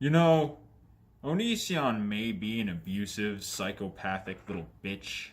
You know, Onision may be an abusive, psychopathic little bitch,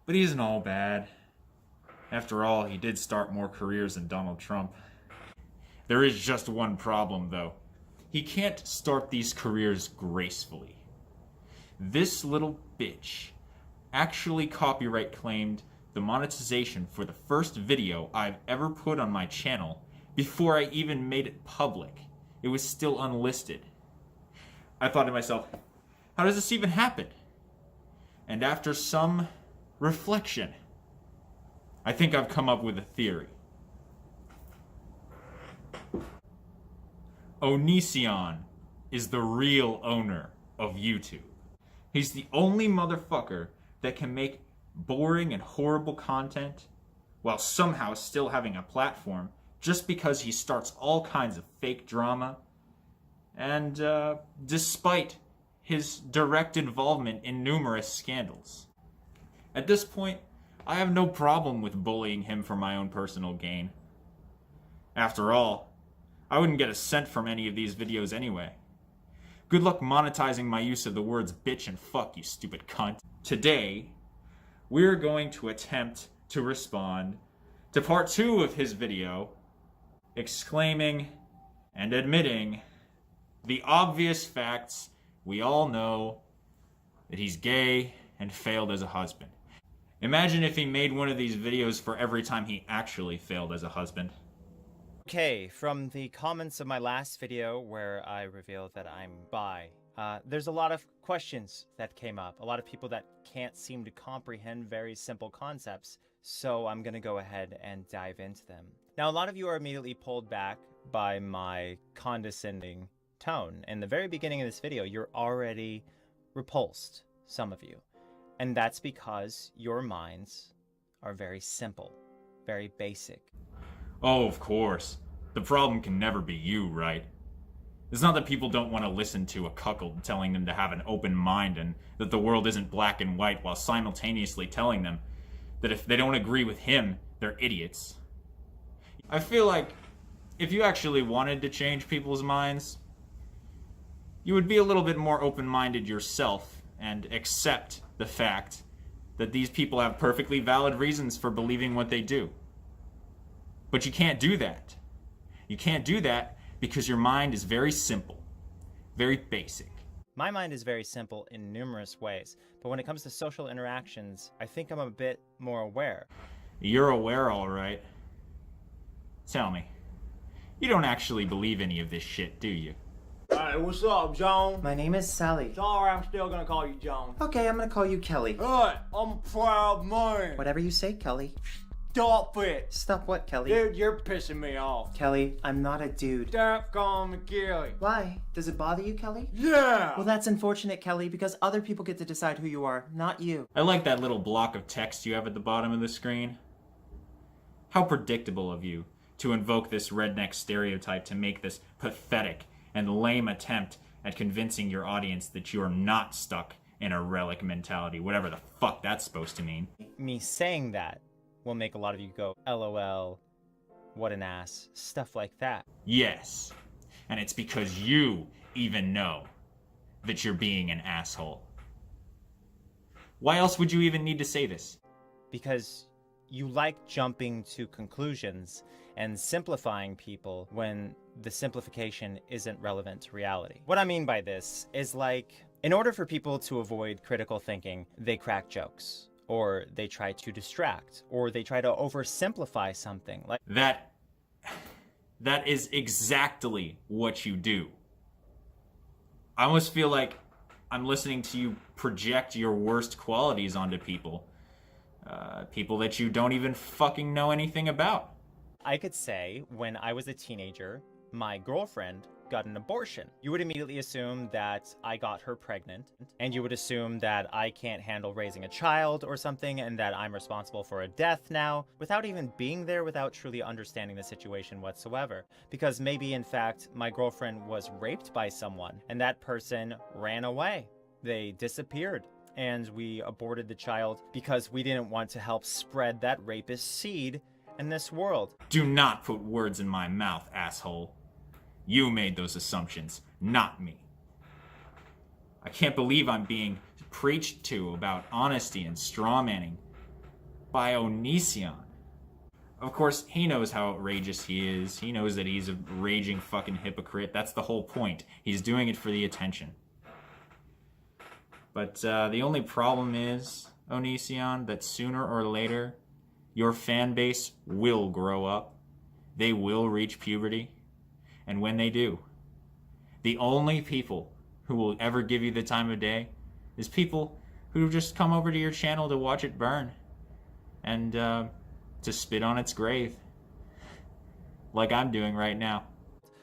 but he isn't all bad. After all, he did start more careers than Donald Trump. There is just one problem, though. He can't start these careers gracefully. This little bitch actually copyright claimed the monetization for the first video I've ever put on my channel before I even made it public. It was still unlisted. I thought to myself, how does this even happen? And after some reflection, I think I've come up with a theory. Onision is the real owner of YouTube. He's the only motherfucker that can make boring and horrible content while somehow still having a platform just because he starts all kinds of fake drama and despite his direct involvement in numerous scandals. At this point, I have no problem with bullying him for my own personal gain. After all, I wouldn't get a cent from any of these videos anyway. Good luck monetizing my use of the words bitch and fuck, you stupid cunt. Today, we're going to attempt to respond to part 2 of his video, exclaiming and admitting the obvious facts we all know, that he's gay and failed as a husband. Imagine if he made one of these videos for every time he actually failed as a husband. Okay, from the comments of my last video where I revealed that I'm bi, there's a lot of questions that came up. A lot of people that can't seem to comprehend very simple concepts. So I'm going to go ahead and dive into them. Now, a lot of you are immediately pulled back by my condescending tone. In the very beginning of this video, you're already repulsed, some of you. And that's because your minds are very simple, very basic. Oh, of course. The problem can never be you, right? It's not that people don't want to listen to a cuckold telling them to have an open mind and that the world isn't black and white while simultaneously telling them that if they don't agree with him, they're idiots. I feel like if you actually wanted to change people's minds, you would be a little bit more open-minded yourself and accept the fact that these people have perfectly valid reasons for believing what they do. But you can't do that. You can't do that because your mind is very simple, very basic. My mind is very simple in numerous ways, but when it comes to social interactions, I think I'm a bit more aware. You're aware, all right. Tell me, you don't actually believe any of this shit, do you? Hey, what's up, John? My name is Sally. Sorry, I'm still gonna call you John. Okay, I'm gonna call you Kelly. Hey, I'm a proud man. Whatever you say, Kelly. Stop it. Stop what, Kelly? Dude, you're pissing me off. Kelly, I'm not a dude. Stop calling me Kelly. Why? Does it bother you, Kelly? Yeah! Well, that's unfortunate, Kelly, because other people get to decide who you are, not you. I like that little block of text you have at the bottom of the screen. How predictable of you to invoke this redneck stereotype to make this pathetic and lame attempt at convincing your audience that you're not stuck in a relic mentality, whatever the fuck that's supposed to mean. Me saying that will make a lot of you go, LOL, what an ass, stuff like that. Yes, and it's because you even know that you're being an asshole. Why else would you even need to say this? Because you like jumping to conclusions and simplifying people when the simplification isn't relevant to reality. What I mean by this is like, in order for people to avoid critical thinking, they crack jokes, or they try to distract, or they try to oversimplify something. Like That is exactly what you do. I almost feel like I'm listening to you project your worst qualities onto people. People that you don't even fucking know anything about. I could say, when I was a teenager, my girlfriend got an abortion. You would immediately assume that I got her pregnant, and you would assume that I can't handle raising a child or something, and that I'm responsible for a death now, without even being there, without truly understanding the situation whatsoever. Because maybe, in fact, my girlfriend was raped by someone, and that person ran away. They disappeared. And we aborted the child because we didn't want to help spread that rapist seed in this world. Do not put words in my mouth, asshole. You made those assumptions, not me. I can't believe I'm being preached to about honesty and strawmanning by Onision. Of course, he knows how outrageous he is. He knows that he's a raging fucking hypocrite. That's the whole point. He's doing it for the attention. But the only problem is, Onision, that sooner or later, your fan base will grow up. They will reach puberty. And when they do, the only people who will ever give you the time of day is people who just come over to your channel to watch it burn and to spit on its grave, like I'm doing right now.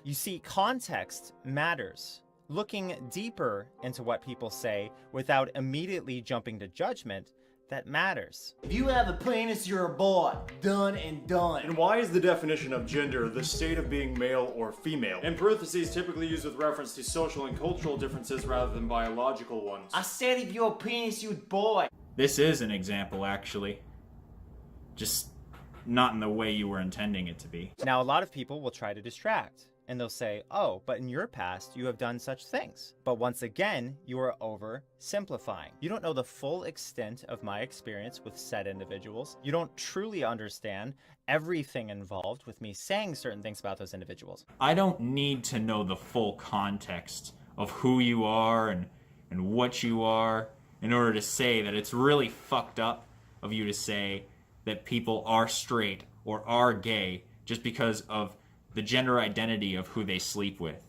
You see, context matters. Looking deeper into what people say without immediately jumping to judgment, that matters. If you have a penis, you're a boy. Done and done. And why is the definition of gender the state of being male or female? In parentheses, typically used with reference to social and cultural differences rather than biological ones. I said if you're a penis, you're a boy. This is an example, actually. Just not in the way you were intending it to be. Now, a lot of people will try to distract, and they'll say, oh, but in your past, you have done such things. But once again, you are oversimplifying. You don't know the full extent of my experience with said individuals. You don't truly understand everything involved with me saying certain things about those individuals. I don't need to know the full context of who you are and what you are in order to say that it's really fucked up of you to say that people are straight or are gay just because of the gender identity of who they sleep with.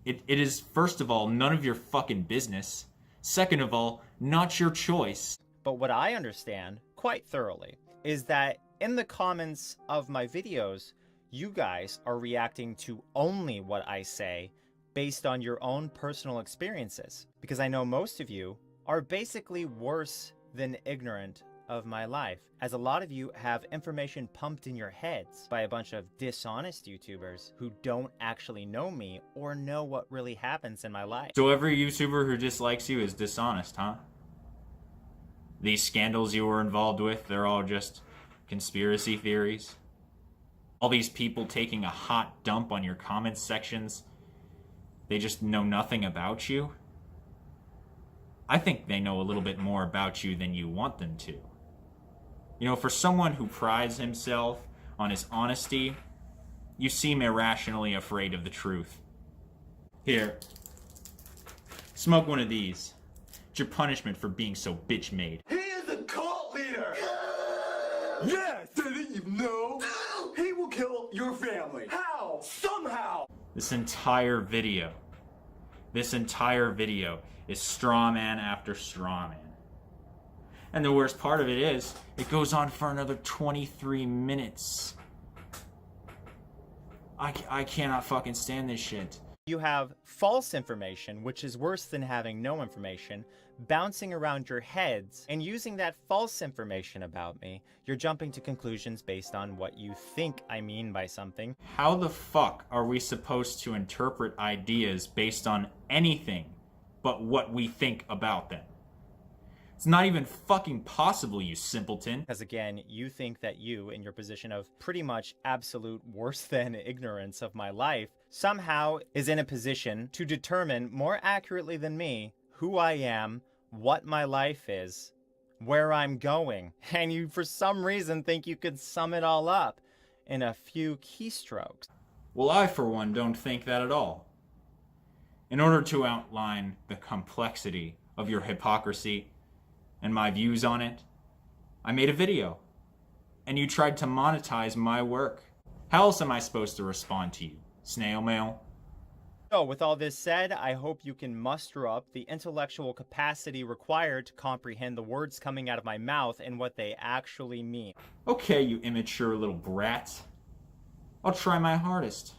It is, first of all, none of your fucking business. Second of all, not your choice. But what I understand quite thoroughly is that in the comments of my videos, you guys are reacting to only what I say based on your own personal experiences. Because I know most of you are basically worse than ignorant of my life, as a lot of you have information pumped in your heads by a bunch of dishonest YouTubers who don't actually know me or know what really happens in my life. So every YouTuber who dislikes you is dishonest, huh? These scandals you were involved with, they're all just conspiracy theories? All these people taking a hot dump on your comment sections, they just know nothing about you? I think they know a little bit more about you than you want them to. You know, for someone who prides himself on his honesty, you seem irrationally afraid of the truth. Here, smoke one of these. It's your punishment for being so bitch-made. He is a cult leader. Yes, didn't you know? He will kill your family. How? Somehow. This entire video is straw man after straw man. And the worst part of it is, it goes on for another 23 minutes. I cannot fucking stand this shit. You have false information, which is worse than having no information, bouncing around your heads, and using that false information about me, you're jumping to conclusions based on what you think I mean by something. How the fuck are we supposed to interpret ideas based on anything but what we think about them? It's not even fucking possible, you simpleton. Because again, you think that you, in your position of pretty much absolute worse than ignorance of my life, somehow is in a position to determine more accurately than me who I am, what my life is, where I'm going. And you, for some reason, think you could sum it all up in a few keystrokes. Well, I, for one, don't think that at all. In order to outline the complexity of your hypocrisy and my views on it, I made a video, and you tried to monetize my work. How else am I supposed to respond to you? Snail mail? So, with all this said, I hope you can muster up the intellectual capacity required to comprehend the words coming out of my mouth and what they actually mean. Okay, you immature little brat. I'll try my hardest.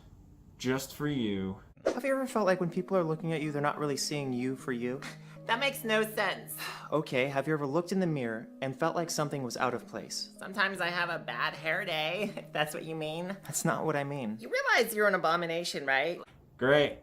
Just for you. Have you ever felt like when people are looking at you, they're not really seeing you for you? That makes no sense. Okay, have you ever looked in the mirror and felt like something was out of place? Sometimes I have a bad hair day, if that's what you mean. That's not what I mean. You realize you're an abomination, right? Great.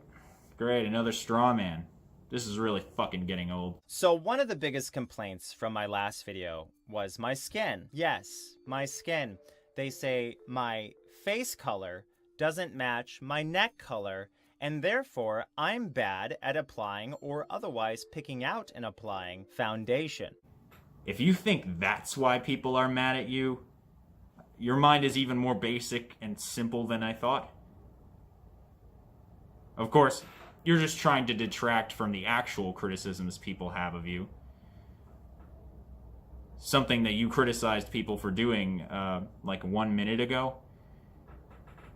Great, another straw man. This is really fucking getting old. So one of the biggest complaints from my last video was my skin. Yes, my skin. They say my face color doesn't match my neck color, and therefore I'm bad at applying or otherwise picking out and applying foundation. If you think that's why people are mad at you, your mind is even more basic and simple than I thought. Of course, you're just trying to detract from the actual criticisms people have of you. Something that you criticized people for doing, like 1 minute ago.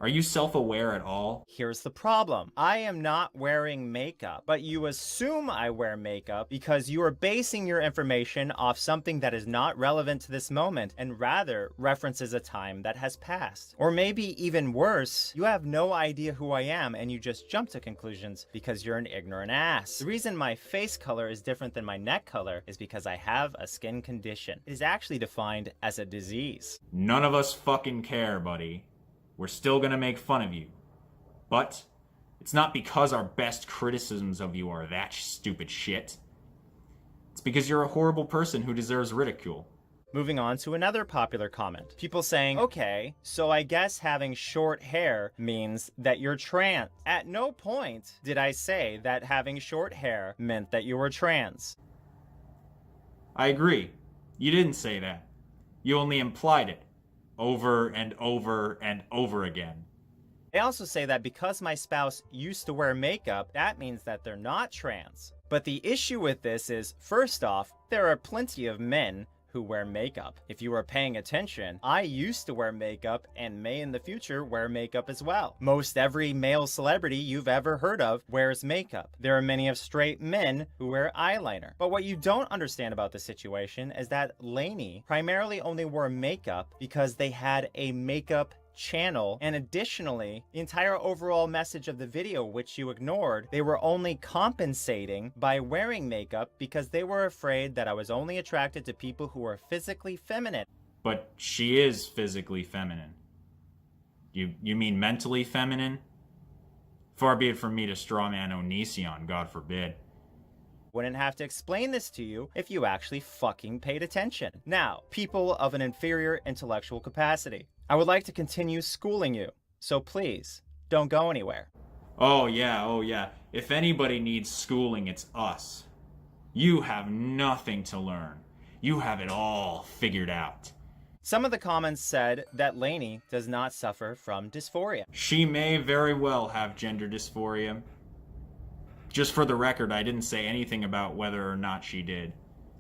Are you self-aware at all? Here's the problem. I am not wearing makeup, but you assume I wear makeup because you are basing your information off something that is not relevant to this moment and rather references a time that has passed. Or maybe even worse, you have no idea who I am and you just jump to conclusions because you're an ignorant ass. The reason my face color is different than my neck color is because I have a skin condition. It is actually defined as a disease. None of us fucking care, buddy. We're still gonna make fun of you. But it's not because our best criticisms of you are that stupid shit. It's because you're a horrible person who deserves ridicule. Moving on to another popular comment. People saying, okay, so I guess having short hair means that you're trans. At no point did I say that having short hair meant that you were trans. I agree. You didn't say that. You only implied it. Over and over and over again. They also say that because my spouse used to wear makeup, that means that they're not trans. But the issue with this is, first off, there are plenty of men who wear makeup. If you are paying attention, I used to wear makeup and may in the future wear makeup as well. Most every male celebrity you've ever heard of wears makeup. There are many of straight men who wear eyeliner. But what you don't understand about the situation is that Lainey primarily only wore makeup because they had a makeup channel, and additionally, the entire overall message of the video, which you ignored, they were only compensating by wearing makeup because they were afraid that I was only attracted to people who are physically feminine. But she is physically feminine. You mean mentally feminine? Far be it from me to strawman Onision, God forbid. Wouldn't have to explain this to you if you actually fucking paid attention. Now, people of an inferior intellectual capacity, I would like to continue schooling you, so please, don't go anywhere. Oh yeah. If anybody needs schooling, it's us. You have nothing to learn. You have it all figured out. Some of the comments said that Lainey does not suffer from dysphoria. She may very well have gender dysphoria. Just for the record, I didn't say anything about whether or not she did.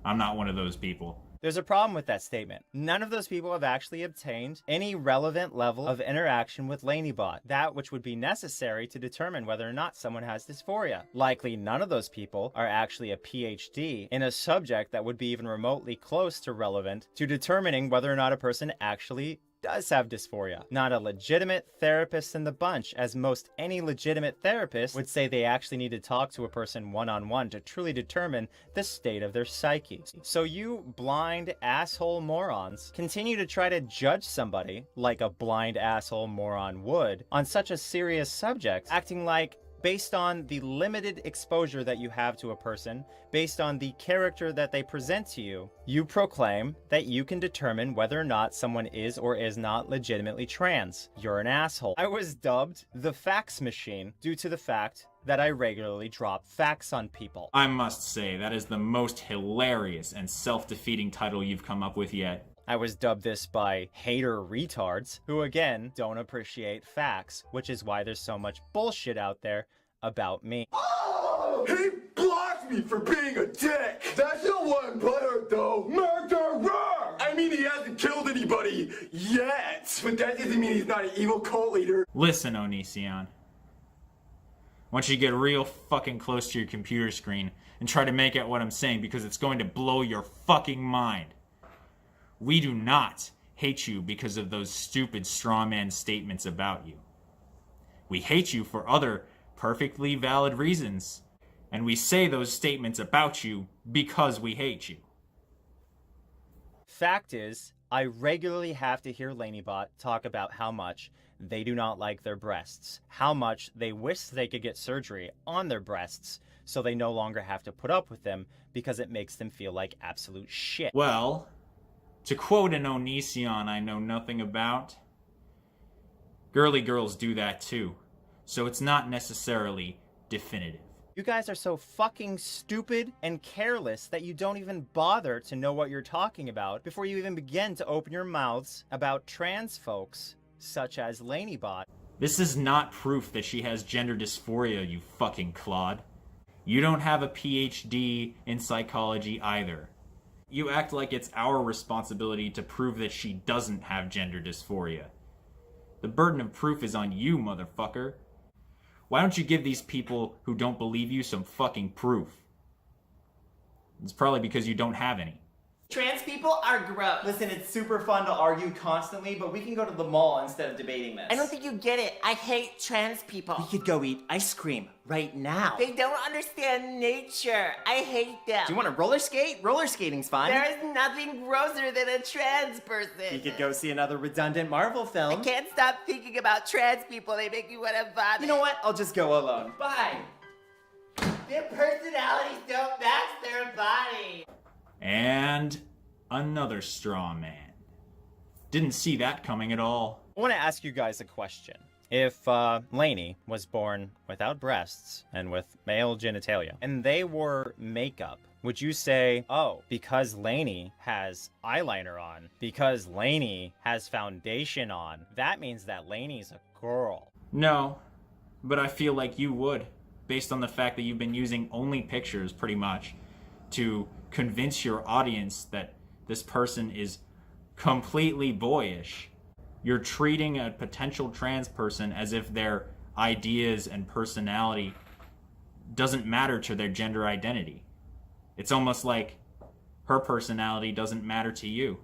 I'm not one of those people. There's a problem with that statement. None of those people have actually obtained any relevant level of interaction with LaineyBot, that which would be necessary to determine whether or not someone has dysphoria. Likely none of those people are actually a PhD in a subject that would be even remotely close to relevant to determining whether or not a person actually does have dysphoria. Not a legitimate therapist in the bunch, as most any legitimate therapist would say they actually need to talk to a person one-on-one to truly determine the state of their psyche. So you blind asshole morons continue to try to judge somebody, like a blind asshole moron would, on such a serious subject, acting like based on the limited exposure that you have to a person, based on the character that they present to you, you proclaim that you can determine whether or not someone is or is not legitimately trans. You're an asshole. I was dubbed the fax machine due to the fact that I regularly drop facts on people. I must say, that is the most hilarious and self-defeating title you've come up with yet. I was dubbed this by hater retards, who again don't appreciate facts, which is why there's so much bullshit out there about me. Oh, he blocked me for being a dick! That's not what I'm butthurt though! Murderer! I mean, he hasn't killed anybody yet! But that doesn't mean he's not an evil cult leader. Listen, Onision. Once you get real fucking close to your computer screen and try to make out what I'm saying because it's going to blow your fucking mind. We do not hate you because of those stupid strawman statements about you. We hate you for other perfectly valid reasons, and we say those statements about you because we hate you. Fact is, I regularly have to hear LaineyBot talk about how much they do not like their breasts, how much they wish they could get surgery on their breasts so they no longer have to put up with them because it makes them feel like absolute shit. Well, to quote an Onision I know nothing about, Girly girls do that too, so it's not necessarily definitive. You guys are so fucking stupid and careless that you don't even bother to know what you're talking about before you even begin to open your mouths about trans folks such as Lanybot. This is not proof that she has gender dysphoria, you fucking clod. You don't have a PhD in psychology either. You act like it's our responsibility to prove that she doesn't have gender dysphoria. The burden of proof is on you, motherfucker. Why don't you give these people who don't believe you some fucking proof? It's probably because you don't have any. Trans people are gross. Listen, it's super fun to argue constantly, but we can go to the mall instead of debating this. I don't think you get it. I hate trans people. We could go eat ice cream right now. They don't understand nature. I hate them. Do you want to roller skate? Roller skating's fun. There is nothing grosser than a trans person. We could go see another redundant Marvel I film. can't stop thinking about trans people. They make me want to vomit. You know what? I'll just go alone. Bye. Their personalities don't match their body. And another straw man. Didn't see that coming at all. I want to ask you guys a question. If Lainey was born without breasts and with male genitalia, and they wore makeup, would you say, oh, because Lainey has eyeliner on, because Lainey has foundation on, that means that Lainey's a girl? No, but I feel like you would, based on the fact that you've been using only pictures, pretty much, to convince your audience that this person is completely boyish. You're treating a potential trans person as if their ideas and personality doesn't matter to their gender identity. It's almost like her personality doesn't matter to you.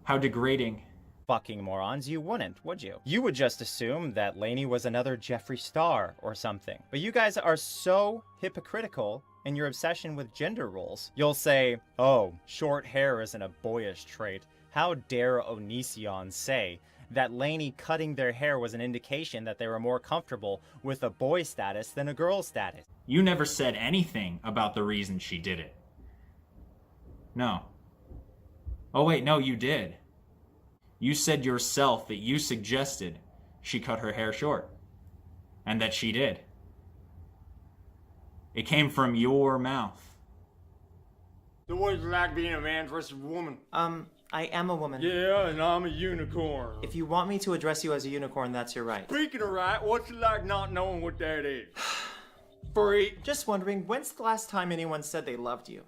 How degrading. Fucking morons, you wouldn't, would you? You would just assume that Lainey was another Jeffree Star or something. But you guys are so hypocritical in your obsession with gender roles. You'll say, oh, short hair isn't a boyish trait. How dare Onision say that Lainey cutting their hair was an indication that they were more comfortable with a boy status than a girl status? You never said anything about the reason she did it. No. Oh wait, no, you did. You said yourself that you suggested she cut her hair short. And that she did. It came from your mouth. So what is it like being a man versus a woman? I am a woman. Yeah, and I'm a unicorn. If you want me to address you as a unicorn, that's your right. Speaking of right, what's it like not knowing what that is? Freak. Just wondering, when's the last time anyone said they loved you?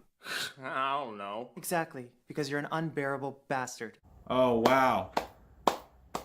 I don't know. Exactly, because you're an unbearable bastard. Oh, wow.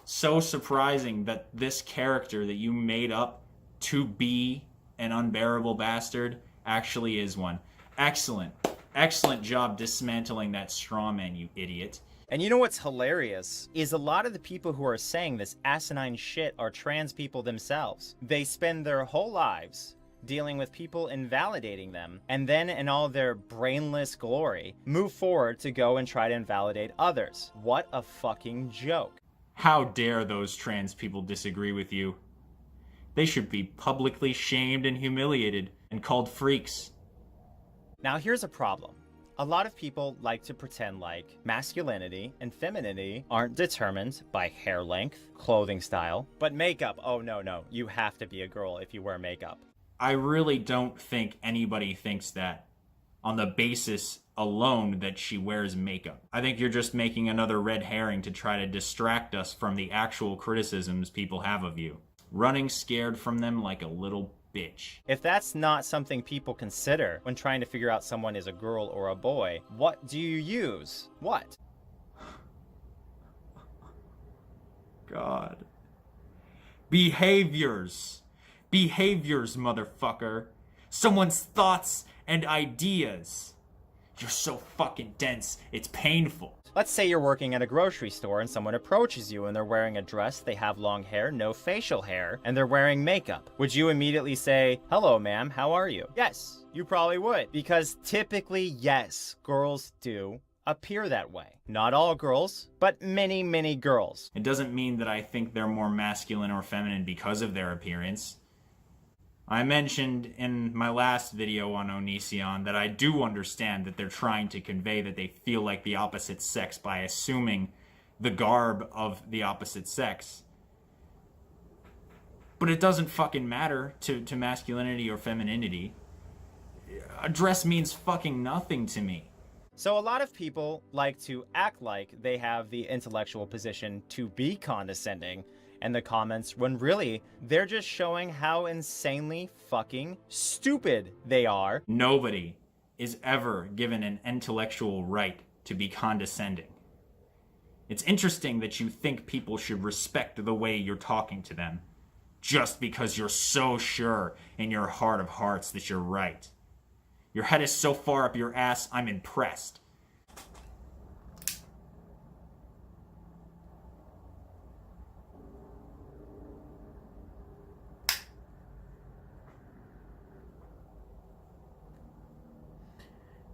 So surprising that this character that you made up to be an unbearable bastard actually is one. Excellent. Excellent job dismantling that straw man, you idiot. And you know what's hilarious is a lot of the people who are saying this asinine shit are trans people themselves. They spend their whole lives dealing with people invalidating them, and then in all their brainless glory, move forward to go and try to invalidate others. What a fucking joke. How dare those trans people disagree with you? They should be publicly shamed and humiliated and called freaks. Now here's a problem. A lot of people like to pretend like masculinity and femininity aren't determined by hair length, clothing style, but makeup. Oh no, you have to be a girl if you wear makeup. I really don't think anybody thinks that on the basis alone that she wears makeup. I think you're just making another red herring to try to distract us from the actual criticisms people have of you. Running scared from them like a little bitch. If that's not something people consider when trying to figure out someone is a girl or a boy, what do you use? What? God. Behaviors. Behaviors, motherfucker. Someone's thoughts and ideas. You're so fucking dense, it's painful. Let's say you're working at a grocery store and someone approaches you and they're wearing a dress, they have long hair, no facial hair, and they're wearing makeup. Would you immediately say, hello ma'am, how are you? Yes, you probably would. Because typically, yes, girls do appear that way. Not all girls, but many, many girls. It doesn't mean that I think they're more masculine or feminine because of their appearance. I mentioned in my last video on Onision that I do understand that they're trying to convey that they feel like the opposite sex by assuming the garb of the opposite sex. But it doesn't fucking matter to masculinity or femininity. A dress means fucking nothing to me. So a lot of people like to act like they have the intellectual position to be condescending in the comments when really they're just showing how insanely fucking stupid they are. Nobody is ever given an intellectual right to be condescending. It's interesting that you think people should respect the way you're talking to them just because you're so sure in your heart of hearts that you're right. Your head is so far up your ass, I'm impressed.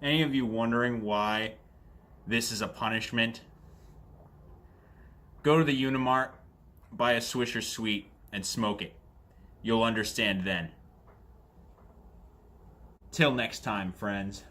Any of you wondering why this is a punishment? Go to the Unimart, buy a Swisher Sweet, and smoke it. You'll understand then. Till next time, friends.